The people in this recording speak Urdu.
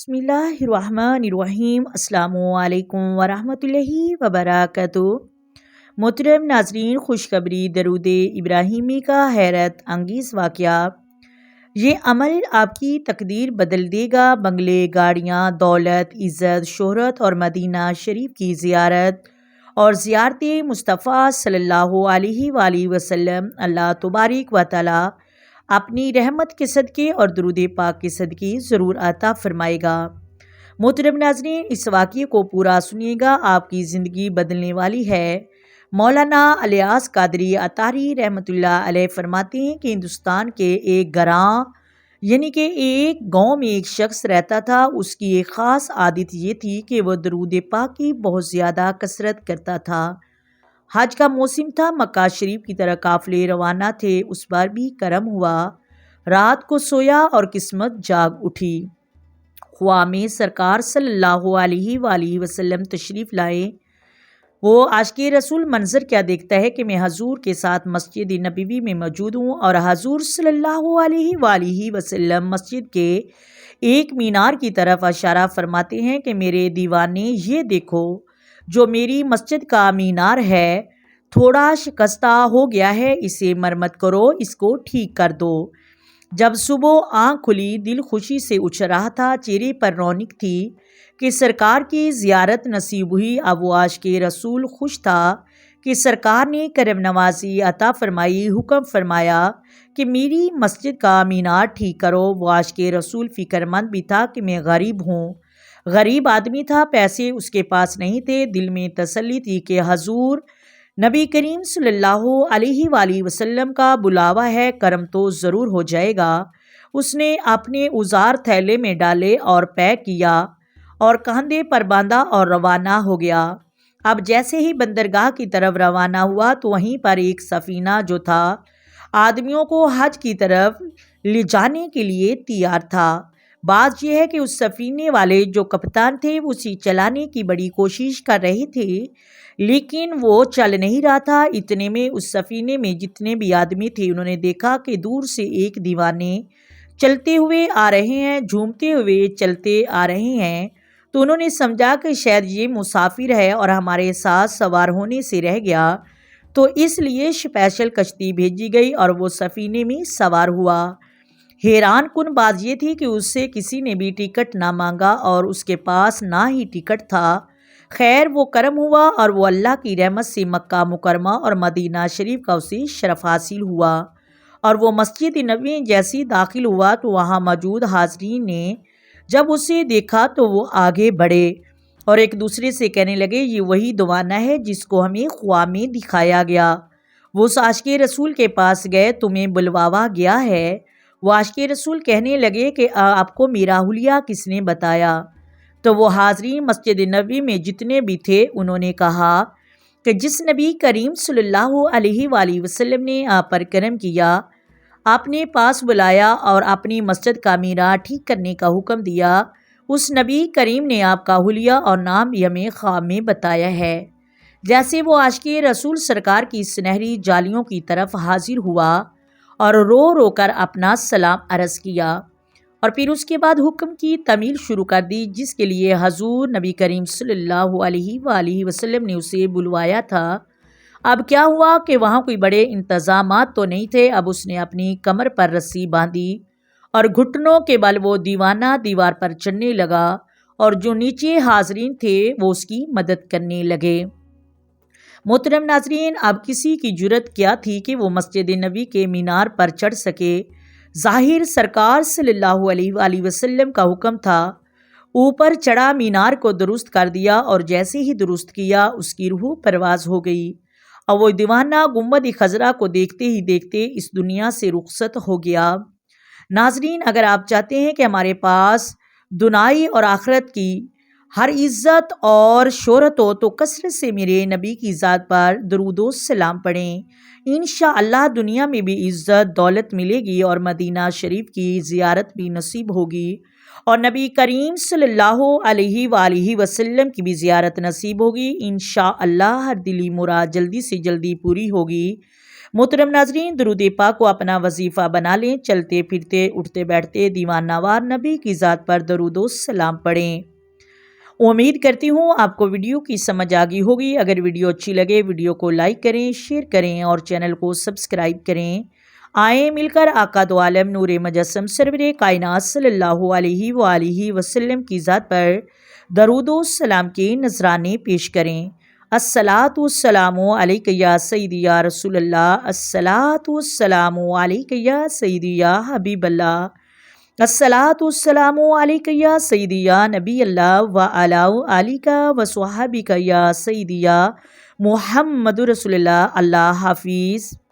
بسم اللہ الرحمن الرحیم۔ السلام علیکم ورحمۃ اللہ وبرکاتہ۔ محترم ناظرین، خوشخبری درود ابراہیمی کا حیرت انگیز واقعہ۔ یہ عمل آپ کی تقدیر بدل دے گا۔ بنگلے، گاڑیاں، دولت، عزت، شہرت اور مدینہ شریف کی زیارت اور زیارت مصطفیٰ صلی اللہ علیہ وآلہ وسلم اللہ تبارک و تعالی اپنی رحمت کے صدقے اور درود پاک کے صدقے ضرور عطا فرمائے گا۔ محترم ناظرین، اس واقعے کو پورا سنیے گا، آپ کی زندگی بدلنے والی ہے۔ مولانا الیاس قادری اطہری رحمۃ اللہ علیہ فرماتے ہیں کہ ہندوستان کے ایک گراں یعنی کہ ایک گاؤں میں ایک شخص رہتا تھا۔ اس کی ایک خاص عادت یہ تھی کہ وہ درود پاک کی بہت زیادہ کثرت کرتا تھا۔ حج کا موسم تھا، مکہ شریف کی طرح قافلے روانہ تھے۔ اس بار بھی کرم ہوا، رات کو سویا اور قسمت جاگ اٹھی۔ خواب میں سرکار صلی اللہ علیہ وآلہ وسلم تشریف لائے۔ وہ عاشق رسول منظر کیا دیکھتا ہے کہ میں حضور کے ساتھ مسجد نبوی میں موجود ہوں اور حضور صلی اللہ علیہ وآلہ وسلم مسجد کے ایک مینار کی طرف اشارہ فرماتے ہیں کہ میرے دیوانے، یہ دیکھو، جو میری مسجد کا مینار ہے تھوڑا شکستہ ہو گیا ہے، اسے مرمت کرو، اس کو ٹھیک کر دو۔ جب صبح آنکھ کھلی، دل خوشی سے اچھ رہا تھا، چہرے پر رونق تھی کہ سرکار کی زیارت نصیب ہوئی۔ اب وہ عاشق رسول خوش تھا کہ سرکار نے کرم نوازی عطا فرمائی، حکم فرمایا کہ میری مسجد کا مینار ٹھیک کرو۔ وہ عاشق رسول فکر مند بھی تھا کہ میں غریب ہوں، غریب آدمی تھا، پیسے اس کے پاس نہیں تھے۔ دل میں تسلی تھی کہ حضور نبی کریم صلی اللہ علیہ وآلہ وسلم کا بلاوا ہے، کرم تو ضرور ہو جائے گا۔ اس نے اپنے اوزار تھیلے میں ڈالے اور پیک کیا اور کندھے پر باندھا اور روانہ ہو گیا۔ اب جیسے ہی بندرگاہ کی طرف روانہ ہوا تو وہیں پر ایک سفینہ جو تھا آدمیوں کو حج کی طرف لے جانے کے لیے تیار تھا۔ بات یہ ہے کہ اس سفینے والے جو کپتان تھے اسے چلانے کی بڑی کوشش کر رہے تھے، لیکن وہ چل نہیں رہا تھا۔ اتنے میں اس سفینے میں جتنے بھی آدمی تھے انہوں نے دیکھا کہ دور سے ایک دیوانے چلتے ہوئے آ رہے ہیں، جھومتے ہوئے چلتے آ رہے ہیں، تو انہوں نے سمجھا کہ شاید یہ مسافر ہے اور ہمارے ساتھ سوار ہونے سے رہ گیا، تو اس لیے اسپیشل کشتی بھیجی گئی اور وہ سفینے میں سوار ہوا۔ حیران کن بات یہ تھی کہ اس سے کسی نے بھی ٹکٹ نہ مانگا اور اس کے پاس نہ ہی ٹکٹ تھا۔ خیر، وہ کرم ہوا اور وہ اللہ کی رحمت سے مکہ مکرمہ اور مدینہ شریف کا اسے شرف حاصل ہوا، اور وہ مسجد نبوی جیسی داخل ہوا تو وہاں موجود حاضرین نے جب اسے دیکھا تو وہ آگے بڑھے اور ایک دوسرے سے کہنے لگے، یہ وہی دیوانہ ہے جس کو ہمیں خواب میں دکھایا گیا۔ وہ اس عاشق رسول کے پاس گئے، تمہیں بلواوا گیا ہے۔ وہ عاشق رسول کہنے لگے کہ آپ کو میرا حلیہ کس نے بتایا؟ تو وہ حاضرین مسجد نبوی میں جتنے بھی تھے انہوں نے کہا کہ جس نبی کریم صلی اللہ علیہ وآلہ وسلم نے آپ پر کرم کیا، آپ نے پاس بلایا اور اپنی مسجد کا مینار ٹھیک کرنے کا حکم دیا، اس نبی کریم نے آپ کا حلیہ اور نام بھی ہمیں خواب میں بتایا ہے۔ جیسے وہ عاشق رسول سرکار کی سنہری جالیوں کی طرف حاضر ہوا اور رو رو کر اپنا سلام عرض کیا، اور پھر اس کے بعد حکم کی تعمیل شروع کر دی جس کے لیے حضور نبی کریم صلی اللہ علیہ وآلہ وسلم نے اسے بلوایا تھا۔ اب کیا ہوا کہ وہاں کوئی بڑے انتظامات تو نہیں تھے۔ اب اس نے اپنی کمر پر رسی باندھی اور گھٹنوں کے بل وہ دیوانہ دیوار پر چڑھنے لگا، اور جو نیچے حاضرین تھے وہ اس کی مدد کرنے لگے۔ محترم ناظرین، اب کسی کی جرت کیا تھی کہ وہ مسجد نبوی کے مینار پر چڑھ سکے؟ ظاہر سرکار صلی اللہ علیہ وآلہ وسلم کا حکم تھا۔ اوپر چڑھا، مینار کو درست کر دیا، اور جیسے ہی درست کیا اس کی روح پرواز ہو گئی، اور وہ دیوانہ گنبد خضرا کو دیکھتے ہی دیکھتے اس دنیا سے رخصت ہو گیا۔ ناظرین، اگر آپ چاہتے ہیں کہ ہمارے پاس دنیائی اور آخرت کی ہر عزت اور شہرت ہو تو کثرت سے میرے نبی کی ذات پر درود و سلام پڑھیں۔ انشاءاللہ دنیا میں بھی عزت دولت ملے گی اور مدینہ شریف کی زیارت بھی نصیب ہوگی، اور نبی کریم صلی اللہ علیہ وآلہ وسلم کی بھی زیارت نصیب ہوگی۔ انشاءاللہ ہر دلی مراد جلدی سے جلدی پوری ہوگی۔ محترم ناظرین، درود پاک کو اپنا وظیفہ بنا لیں، چلتے پھرتے اٹھتے بیٹھتے دیوان نوار نبی کی ذات پر درود و سلام پڑھیں۔ امید کرتی ہوں آپ کو ویڈیو کی سمجھ آ گئی ہوگی۔ اگر ویڈیو اچھی لگے ویڈیو کو لائک کریں، شیئر کریں اور چینل کو سبسکرائب کریں۔ آئیں مل کر آقا دو عالم نور مجسم سرور کائنات صلی اللہ علیہ وآلہ وسلم کی ذات پر درود و سلام کے نذرانے پیش کریں۔ الصلاۃ والسلام علیک یا سیدی یا رسول اللہ، الصلاۃ والسلام علیک یا سیدی یا حبیب اللہ، الصلاۃ والسلام علیک یا سیدی یا نبی اللہ وعلی آلک وصحبک یا سیدی یا محمد رسول اللہ۔ اللہ حافظ۔